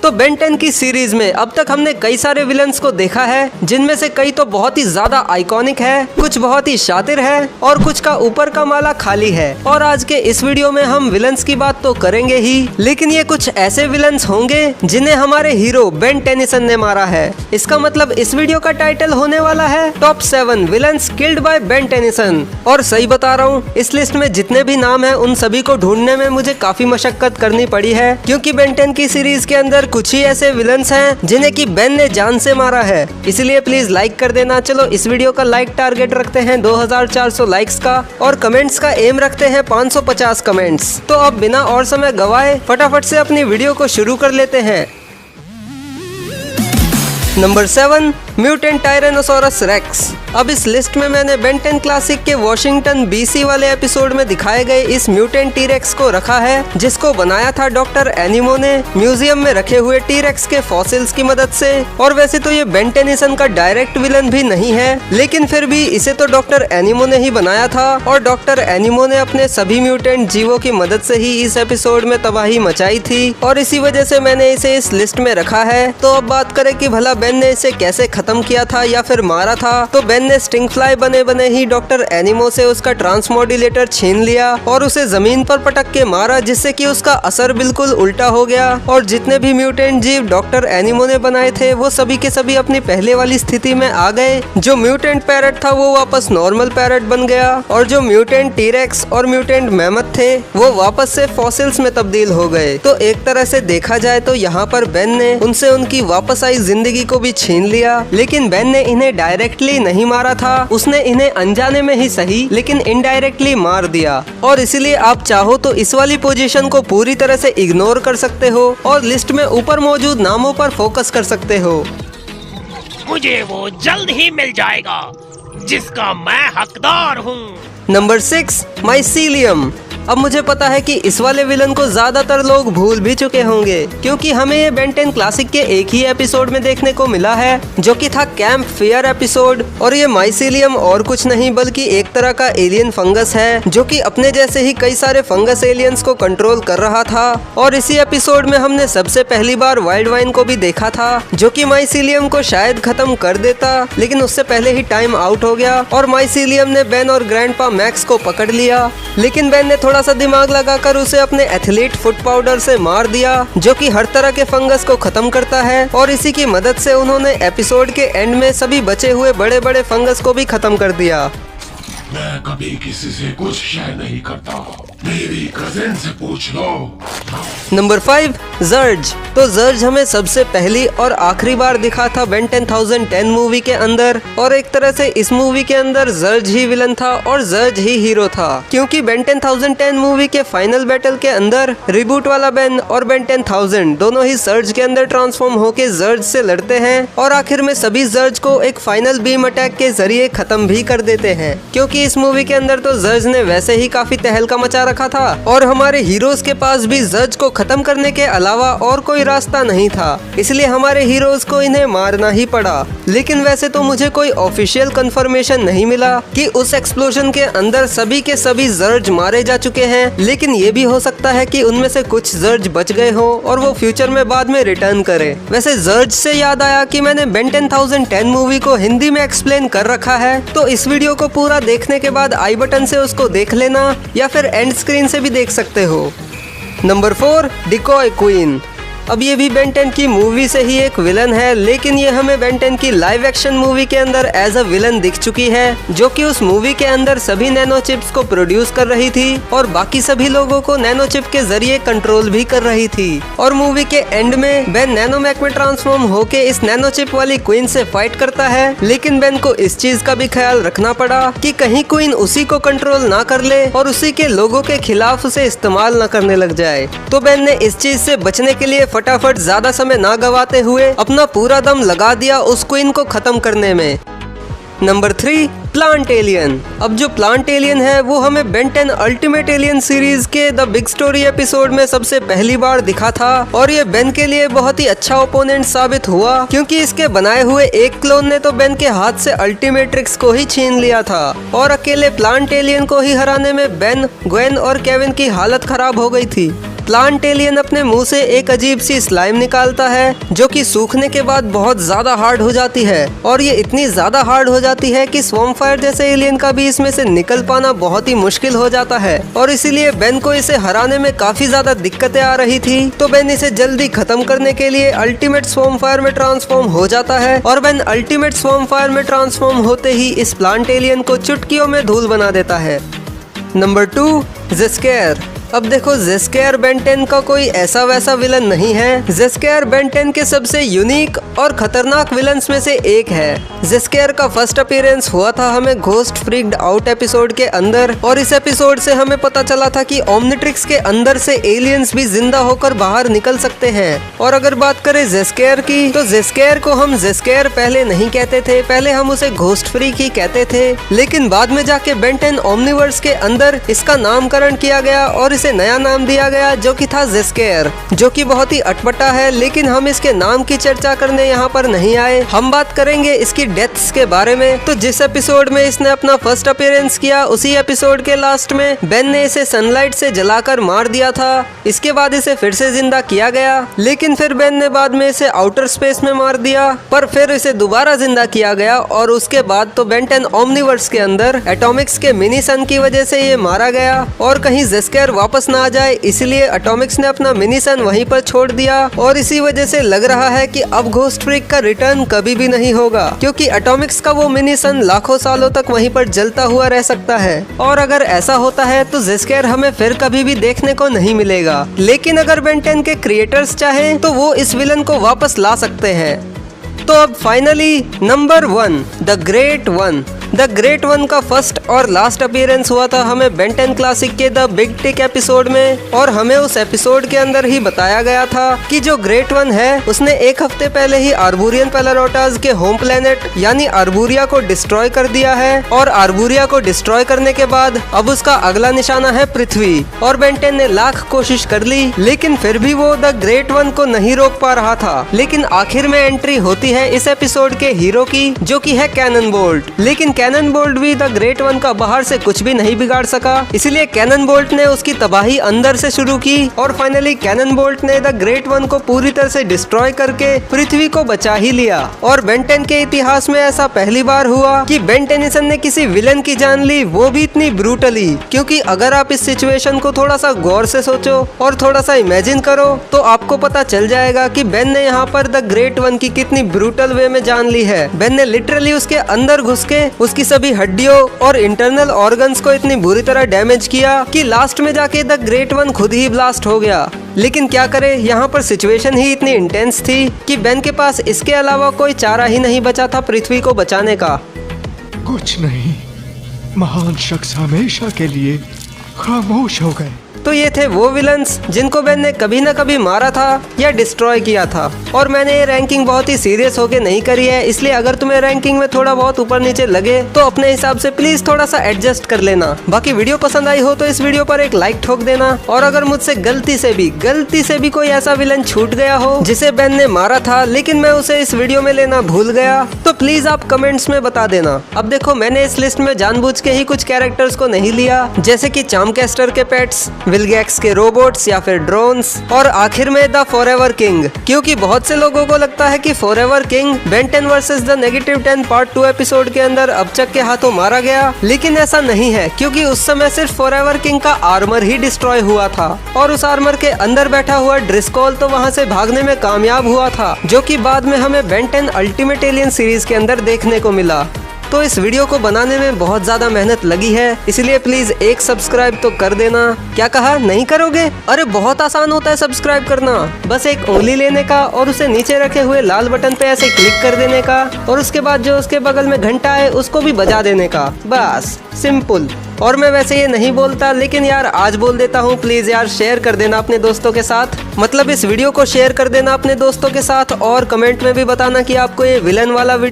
तो बेन 10 की सीरीज में अब तक हमने कई सारे विलन्स को देखा है, जिनमें से कई तो बहुत ही ज्यादा आइकॉनिक है, कुछ बहुत ही शातिर है और कुछ का ऊपर का माला खाली है। और आज के इस वीडियो में हम विलन्स की बात तो करेंगे ही, लेकिन ये कुछ ऐसे विलन्स होंगे जिन्हें हमारे हीरो बेन टेनिसन ने मारा है। इसका मतलब इस वीडियो का टाइटल होने वाला है top 7 villains killed by Ben Tennyson. और सही बता रहा हूँ, इस लिस्ट में जितने भी नाम है उन सभी को ढूंढने में मुझे काफी मशक्कत करनी पड़ी है, क्योंकि बेन 10 की सीरीज के अंदर कुछ ही ऐसे विलन्स हैं जिन्हें कि बेन ने जान से मारा है। इसलिए प्लीज लाइक कर देना। चलो इस वीडियो का लाइक टारगेट रखते हैं 2400 लाइक्स का और कमेंट्स का एम रखते हैं 550 कमेंट्स। तो अब बिना और समय गवाए फटाफट से अपनी वीडियो को शुरू कर लेते हैं। Number 7 mutant tyrannosaurus rex. अब इस लिस्ट में मैंने बेन 10 क्लासिक के वॉशिंगटन BC वाले एपिसोड में दिखाए गए इस म्यूटेंट टी-रेक्स को रखा है, जिसको बनाया था डॉक्टर एनिमो ने म्यूजियम में रखे हुए टी-रेक्स के फॉसिल्स की मदद से। और वैसे तो ये बेन टेनिसन का डायरेक्ट विलन भी नहीं है, लेकिन फिर भी इसे तो डॉक्टर एनिमो ने ही बनाया था और डॉक्टर एनिमो ने अपने सभी म्यूटेंट जीवों की मदद से ही इस एपिसोड में तबाही मचाई थी और इसी वजह से मैंने इसे इस लिस्ट में रखा है। तो अब बात करें कि भला बेन ने इसे कैसे खत्म किया था या फिर मारा था। तो बेन ने स्टिंग फ्लाई बने बने ही डॉक्टर एनिमो से उसका ट्रांसमोड्यूलेटर छीन लिया और उसे जमीन पर पटक के मारा, जिससे कि उसका असर बिल्कुल उल्टा हो गया और जितने भी म्यूटेंट जीव डॉक्टर एनिमो ने बनाए थे वो सभी के सभी अपनी पहले वाली स्थिति में आ गए। जो म्यूटेंट पैरट था वो वापस नॉर्मल पैरट बन गया और जो म्यूटेंट टी-रेक्स और म्यूटेंट मैमथ थे वो वापस से फॉसिल्स में तब्दील हो गए। तो एक तरह से देखा जाए तो यहाँ पर बेन ने उनसे उनकी वापस आई जिंदगी को भी छीन लिया, लेकिन बेन ने इन्हें डायरेक्टली नहीं मारा था, उसने इन्हें अनजाने में ही सही लेकिन इनडायरेक्टली मार दिया। और इसीलिए आप चाहो तो इस वाली पोजीशन को पूरी तरह से इग्नोर कर सकते हो और लिस्ट में ऊपर मौजूद नामों पर फोकस कर सकते हो। मुझे वो जल्द ही मिल जाएगा जिसका मैं हकदार हूँ। Number 6 mycelium. अब मुझे पता है कि इस वाले विलन को ज्यादातर लोग भूल भी चुके होंगे, क्योंकि हमें ये बेन 10 क्लासिक के एक ही एपिसोड में देखने को मिला है, जो कि था कैंप फियर एपिसोड। और ये माइसीलियम और कुछ नहीं बल्कि एक तरह का एलियन फंगस है, जो कि अपने जैसे ही कई सारे फंगस एलियंस को कंट्रोल कर रहा था। और इसी एपिसोड में हमने सबसे पहली बार वाइल्ड वाइन को भी देखा था, जो कि माइसीलियम को शायद खत्म कर देता, लेकिन उससे पहले ही टाइम आउट हो गया और माइसीलियम ने बेन और ग्रैंडपा मैक्स को पकड़ लिया। लेकिन बेन ने थोड़ा सा दिमाग लगाकर उसे अपने एथलीट फुट पाउडर से मार दिया, जो कि हर तरह के फंगस को खत्म करता है। और इसी की मदद से उन्होंने एपिसोड के एंड में सभी बचे हुए बड़े बड़े फंगस को भी खत्म कर दिया। मैं कभी किसी से कुछ शेयर नहीं करता, मेरी कजिन से पूछ लो। नंबर 5 जर्ज। तो जर्ज हमें सबसे पहली और आखिरी बार दिखा था बेन 10,010 मूवी के अंदर, और एक तरह से इस मूवी के अंदर जर्ज ही विलन था और जर्ज ही हीरो था, क्योंकि बेन 10,010 मूवी के फाइनल बैटल के अंदर रिबूट वाला बेन और बेन 10,000 दोनों ही सर्ज के अंदर ट्रांसफॉर्म होके जर्ज से लड़ते हैं और आखिर में सभी जर्ज को एक फाइनल बीम अटैक के जरिए खत्म भी कर देते हैं, क्योंकि इस मूवी के अंदर तो जर्ज ने वैसे ही काफी तहलका मचा रखा था और हमारे हीरोज के पास भी जर्ज को खत्म करने के अलावा और कोई रास्ता नहीं था, इसलिए हमारे हीरोज को इन्हें मारना ही पड़ा। लेकिन वैसे तो मुझे कोई ऑफिशियल कंफर्मेशन नहीं मिला कि उस एक्सप्लोजन के अंदर सभी के सभी जर्ज मारे जा चुके हैं, लेकिन ये भी हो सकता है कि उनमें से कुछ जर्ज बच गए हो और वो फ्यूचर में बाद में रिटर्न करे। वैसे जर्ज से याद आया कि मैंने बेन 10,010 मूवी को हिंदी में एक्सप्लेन कर रखा है, तो इस वीडियो को पूरा देखने के बाद आई बटन से उसको देख लेना या फिर एंड स्क्रीन से भी देख सकते हो। Number 4 decoy queen. अब ये भी बेन 10 की मूवी से ही एक विलन है, लेकिन ये हमें बेन 10 की लाइव एक्शन मूवी के अंदर एज अ विलन दिख चुकी है, जो कि उस मूवी के अंदर सभी नैनो चिप्स को प्रोड्यूस कर रही थी और बाकी सभी लोगों को नैनो चिप के जरिए कंट्रोल भी कर रही थी। और मूवी के एंड में बेन नैनोमैक में ट्रांसफॉर्म होके इस नैनो चिप वाली क्वीन से फाइट करता है, लेकिन बेन को इस चीज का भी ख्याल रखना पड़ा कि कहीं क्वीन उसी को कंट्रोल ना कर ले और उसी के लोगों के खिलाफ उसे इस्तेमाल न करने लग जाए। तो बेन ने इस चीज से बचने के लिए फटाफट ज्यादा समय ना गवाते हुए अपना पूरा दम लगा दिया उस क्वीन को खत्म करने में। Number 3 plant alien. अब जो प्लांट एलियन है वो हमें बेन 10 अल्टीमेट एलियन सीरीज के द बिग स्टोरी एपिसोड में सबसे पहली बार दिखा था और ये बेन के लिए बहुत ही अच्छा ओपोनेंट साबित हुआ, क्योंकि इसके बनाए हुए एक क्लोन ने तो बेन के हाथ से अल्टीमेट्रिक्स को ही छीन लिया था और अकेले प्लांट एलियन को ही हराने में बेन, ग्वेन और केविन की हालत खराब हो गई थी। प्लांट एलियन अपने मुंह से एक अजीब सी स्लाइम निकालता है जो कि सूखने के बाद बहुत ज्यादा हार्ड हो जाती है और ये इतनी ज्यादा हार्ड हो जाती है कि स्वॉर्म फायर जैसे एलियन का भी इसमें से निकल पाना बहुत ही मुश्किल हो जाता है और इसीलिए बेन को इसे हराने में काफी ज्यादा दिक्कतें आ रही थी। तो बेन इसे जल्दी खत्म करने के लिए अल्टीमेट स्वॉर्म फायर में ट्रांसफॉर्म हो जाता है और बेन अल्टीमेट स्वॉर्म फायर में ट्रांसफॉर्म होते ही इस प्लांट एलियन को चुटकियों में धूल बना देता है। नंबर 2, ज़ेस्केयर। अब देखो, ज़ेस्केयर बेन 10 का कोई ऐसा वैसा विलन नहीं है। ज़ेस्केयर बेन 10 के सबसे यूनिक और खतरनाक विलन्स में से एक है। ज़ेस्केयर का फर्स्ट अपीयरेंस हुआ था हमें घोस्ट फ्रीक्ड आउट एपिसोड के अंदर और इस एपिसोड से हमें पता चला था कि ओमनिट्रिक्स के अंदर से एलियंस भी जिंदा होकर बाहर निकल सकते हैं। और अगर बात करें ज़ेस्केयर की, तो ज़ेस्केयर को हम ज़ेस्केयर पहले नहीं कहते थे, पहले हम उसे घोस्ट फ्रीक ही कहते थे, लेकिन बाद में जाके बेन 10 ओमनीवर्स के अंदर इसका नामकरण किया गया और इसे नया नाम दिया गया जो कि था ज़ेस्केयर, जो कि बहुत ही अटपटा है। लेकिन हम इसके नाम की चर्चा करने यहाँ पर नहीं आए, हम बात करेंगे इसकी डेथ्स के बारे में। तो जिस एपिसोड में इसने अपना फर्स्ट अपीयरेंस किया, उसी एपिसोड के लास्ट में बेन ने इसे सनलाइट से जलाकर मार दिया था। इसके बाद इसे फिर से जिंदा किया गया, लेकिन फिर बेन ने बाद में इसे आउटर स्पेस में मार दिया, पर फिर इसे दोबारा जिंदा किया गया और उसके बाद तो बेन 10 ओमनीवर्स के अंदर एटॉमिक्स के मिनी सन की वजह से ये मारा गया और कहीं ज़ेस्केयर वापस ना आ जाए, इसलिए एटॉमिक्स ने अपना मिनी सन वहीं पर छोड़ दिया और इसी वजह से लग रहा है कि अब घोस्ट फ्रीक का रिटर्न कभी भी नहीं होगा, क्योंकि एटॉमिक्स का वो मिनी सन लाखों सालों तक वहीं पर जलता हुआ रह सकता है। और अगर ऐसा होता है तो ज़ेस्केयर हमें फिर कभी भी देखने को नहीं मिलेगा। लेकिन अगर बेन 10 के क्रिएटर्स चाहें तो वो इस विलन को वापस ला सकते हैं। तो अब finally number 1, the great one. The great one का फर्स्ट और लास्ट अपीयरेंस हुआ था हमें बेन 10 क्लासिक के द बिग टिक एपिसोड में और हमें उस एपिसोड के अंदर ही बताया गया था कि जो ग्रेट वन है उसने एक हफ्ते पहले ही आर्बूरियन पेलारोटास के होम प्लेनेट यानी आर्बूरिया को डिस्ट्रॉय कर दिया है और आर्बूरिया को डिस्ट्रॉय करने के बाद अब उसका अगला निशाना है पृथ्वी। और बेन 10 ने लाख कोशिश कर ली, लेकिन फिर भी वो द ग्रेट वन को नहीं रोक पा रहा था। लेकिन आखिर में एंट्री होती है इस एपिसोड के हीरो की, जो कि है कैनन बोल्ट। लेकिन कैनन बोल्ट भी द ग्रेट वन का बाहर से कुछ भी नहीं बिगाड़ सका, इसलिए कैनन बोल्ट ने उसकी तबाही अंदर से शुरू की और फाइनली कैनन बोल्ट ने द ग्रेट वन को पूरी तरह से डिस्ट्रॉय करके पृथ्वी को बचा ही लिया। और बेन 10 के इतिहास में ऐसा पहली बार हुआ कि बेन टेनिसन ने किसी विलन की जान ली, वो भी इतनी ब्रूटली। क्योंकि अगर आप इस सिचुएशन को थोड़ा सा गौर से सोचो और थोड़ा सा इमेजिन करो तो आपको पता चल जाएगा कि बेन ने यहाँ पर द ग्रेट वन की कितनी ब्रूटल वे में जान ली है। बेन ने लिटरली उसके अंदर घुस के उसकी सभी हड्डियों और इंटरनल ऑर्गन्स को इतनी बुरी तरह डैमेज किया कि लास्ट में जाके द ग्रेट वन खुद ही ब्लास्ट हो गया। लेकिन क्या करे, यहाँ पर सिचुएशन ही इतनी इंटेंस थी कि बेन के पास इसके अलावा कोई चारा ही नहीं बचा था पृथ्वी को बचाने का। कुछ नहीं, महान शख्स हमेशा के लिए खामोश हो गए। तो ये थे वो विलन्स जिनको बेन ने कभी ना कभी मारा था या डिस्ट्रॉय किया था। और मैंने ये रैंकिंग बहुत ही सीरियस होके नहीं करी है, इसलिए अगर तुम्हें रैंकिंग में थोड़ा बहुत ऊपर नीचे लगे तो अपने हिसाब से प्लीज थोड़ा सा एडजस्ट कर लेना। बाकी वीडियो पसंद आई हो तो इस वीडियो पर एक लाइक ठोक देना। और अगर मुझसे गलती से भी कोई ऐसा विलन छूट गया हो जिसे बेन ने मारा था लेकिन मैं उसे इस वीडियो में लेना भूल गया, तो प्लीज आप कमेंट्स में बता देना। अब देखो, मैंने इस लिस्ट में जानबूझ के ही कुछ कैरेक्टर्स को नहीं लिया, जैसे कि चार्मकेस्टर के पेट्स, विलगैक्स के रोबोट्स या फिर ड्रोन्स, और आखिर में द फॉरएवर किंग। क्योंकि बहुत से लोगों को लगता है कि forever king Ben 10 versus the negative 10 part 2 episode के अंदर अबचक के हाथों मारा गया, लेकिन ऐसा नहीं है, क्योंकि उस समय सिर्फ फॉरएवर किंग का आर्मर ही डिस्ट्रॉय हुआ था और उस आर्मर के अंदर बैठा हुआ ड्रिस्कोल तो वहां से भागने में कामयाब हुआ था, जो कि बाद में हमें बेन 10 अल्टीमेट एलियन सीरीज के अंदर देखने को मिला। तो इस वीडियो को बनाने में बहुत ज्यादा मेहनत लगी है, इसलिए प्लीज एक सब्सक्राइब तो कर देना। क्या कहा, नहीं करोगे? अरे बहुत आसान होता है सब्सक्राइब करना, बस एक उंगली लेने का और उसे नीचे रखे हुए लाल बटन पे ऐसे क्लिक कर देने का और उसके बाद जो उसके बगल में घंटा है उसको भी बजा देने का, बस सिंपल। और मैं वैसे ये नहीं बोलता, लेकिन यार आज बोल देता हूँ, प्लीज यार शेयर कर देना अपने दोस्तों के साथ, मतलब इस वीडियो को शेयर कर देना अपने दोस्तों के साथ और कमेंट में भी बताना कि आपको ये विलन वाला